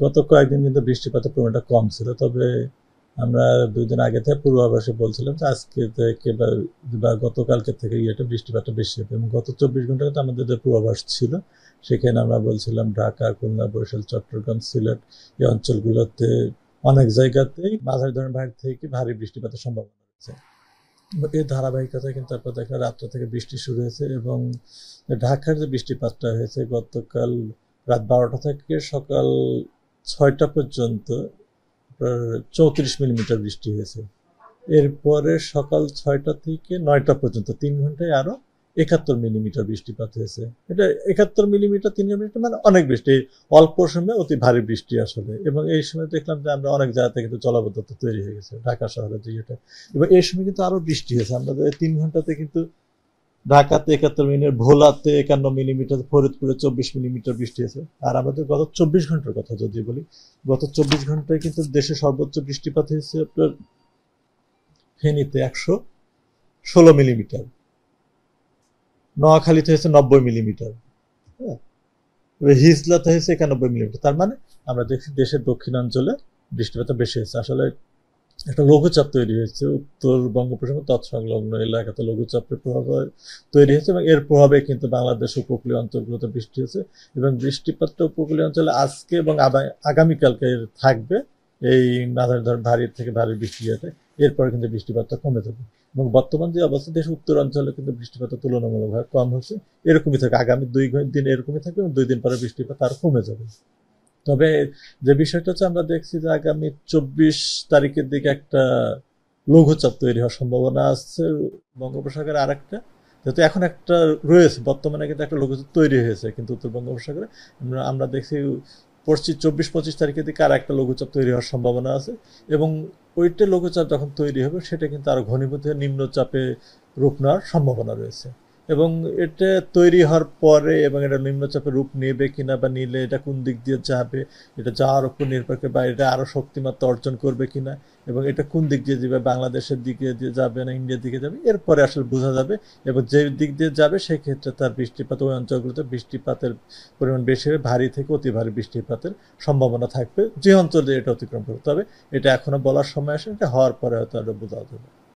গত কয়েকদিন কিন্তু বৃষ্টিপাতের পরিমাণটা কম ছিল, তবে আমরা 2 দিন আগে থেকে পূর্বাভাসে বলছিলাম যে আজকে থেকে বা গতকালকে থেকে বৃষ্টিপাতটা বেশি হবে, এবং গত 24 ঘন্টা কিন্তু আমাদের যে পূর্বাভাস ছিল সেখানে আমরা বলছিলাম ঢাকা, খুলনা, বরিশাল, চট্টগ্রাম, সিলেট এই অঞ্চলগুলোতে অনেক জায়গাতেই মাঝারি ধরনের ভারী থেকে ভারী বৃষ্টিপাতের সম্ভাবনা রয়েছে। এই ধারাবাহিকতায় কিন্তু আপনার দেখেন রাত্র থেকে বৃষ্টি শুরু হয়েছে, এবং ঢাকার যে বৃষ্টিপাতটা হয়েছে গতকাল রাত 12টা থেকে সকাল 6টা পর্যন্ত 34 মিলিমিটার বৃষ্টি হয়েছে। এরপরে সকাল 6টা থেকে 9টা পর্যন্ত 3 ঘন্টায় আরো 71 মিলিমিটার বৃষ্টিপাত হয়েছে। এটা 71 মিলিমিটার 3 ঘন্টা মানে অনেক বৃষ্টি, অল্প সময়ে অতি ভারী বৃষ্টি আসলে। এবং এই সময় দেখলাম যে আমরা অনেক জায়গাতে কিন্তু জলাবদ্ধতা তৈরি হয়ে গেছে ঢাকা শহরে যে এটা, এবং এই সময় কিন্তু আরো বৃষ্টি হয়েছে। আমরা 3 ঘন্টাতে কিন্তু ঢাকাতে 71 মিলিমিটার, ভোলাতে 51 মিলিমিটার, ফরিদপুরে 24 মিলিমিটার বৃষ্টি হয়েছে। আর আমাদের গত 24 ঘন্টার কথা যদি বলি, গত 24 ঘন্টায় কিন্তু দেশে সর্বোচ্চ বৃষ্টিপাত হয়েছে আপনার ফেনীতে 116 মিলিমিটার, নোয়াখালীতে হয়েছে 90 মিলিমিটার, হ্যাঁ, হিজলাতে হয়েছে 91 মিলিমিটার। তার মানে আমরা দেখছি দেশের দক্ষিণাঞ্চলে বৃষ্টিপাত বেশি হয়েছে। আসলে একটা লঘুচাপ তৈরি হয়েছে উত্তর বঙ্গোপসাগর তৎসংলগ্ন এলাকাতে, লঘুচাপের প্রভাব তৈরি হয়েছে, এবং এর প্রভাবে কিন্তু বাংলাদেশ উপকূলীয় অঞ্চলগুলোতে বৃষ্টি হয়েছে, এবং বৃষ্টিপাতটা উপকূলীয় অঞ্চলে আজকে এবং আগামীকালকে থাকবে। এই মাঝারি ধরনের ভারী থেকে ভারী বৃষ্টি হতে, এরপরে কিন্তু বৃষ্টিপাতটা কমে যাবে, এবং বর্তমান যে অবস্থা দেশের উত্তর অঞ্চলে কিন্তু বৃষ্টিপাতটা তুলনামূলকভাবে কম হচ্ছে। এরকমই থাকে, আগামী 2 দিন এরকমই থাকবে, এবং 2 দিন পরে বৃষ্টিপাত আরো কমে যাবে। তবে যে বিষয়টা হচ্ছে আমরা দেখছি যে আগামী 24 তারিখের দিকে একটা লঘুচাপ তৈরি হওয়ার সম্ভাবনা আছে বঙ্গোপসাগরে। আরেকটা যেহেতু এখন একটা রয়েছে বর্তমানে, কিন্তু একটা লঘুচাপ তৈরি হয়েছে কিন্তু উত্তর বঙ্গোপসাগরে, আমরা দেখছি 24-25 তারিখের দিকে আর একটা লঘুচাপ তৈরি হওয়ার সম্ভাবনা আছে, এবং ওইটা লঘুচাপ যখন তৈরি হবে সেটা কিন্তু আরো ঘনীভূত হয়ে নিম্নচাপে রূপ নেওয়ার সম্ভাবনা রয়েছে। এবং এটা তৈরি হওয়ার পরে এবং এটা নিম্নচাপের রূপ নেবে কিনা বা নিলে এটা কোন দিক দিয়ে যাবে, এটা যাওয়ার উপর নির্ভর করে, বা এটা আরো শক্তিমাত্রা অর্জন করবে কিনা, এবং এটা কোন দিক দিয়ে যাবে, বাংলাদেশের দিকে দিয়ে যাবে না ইন্ডিয়ার দিকে যাবে, এরপরে আসলে বোঝা যাবে। এবং যে দিক দিয়ে যাবে সেই ক্ষেত্রে তার বৃষ্টিপাত, ওই অঞ্চলগুলোতে বৃষ্টিপাতের পরিমাণ বেশি হবে, ভারী থেকে অতি ভারী বৃষ্টিপাতের সম্ভাবনা থাকবে যে অঞ্চলে এটা অতিক্রম করবে। তবে এটা এখনো বলার সময় আসে, এটা হওয়ার পরে হয়তো আরো বোঝা যাবে।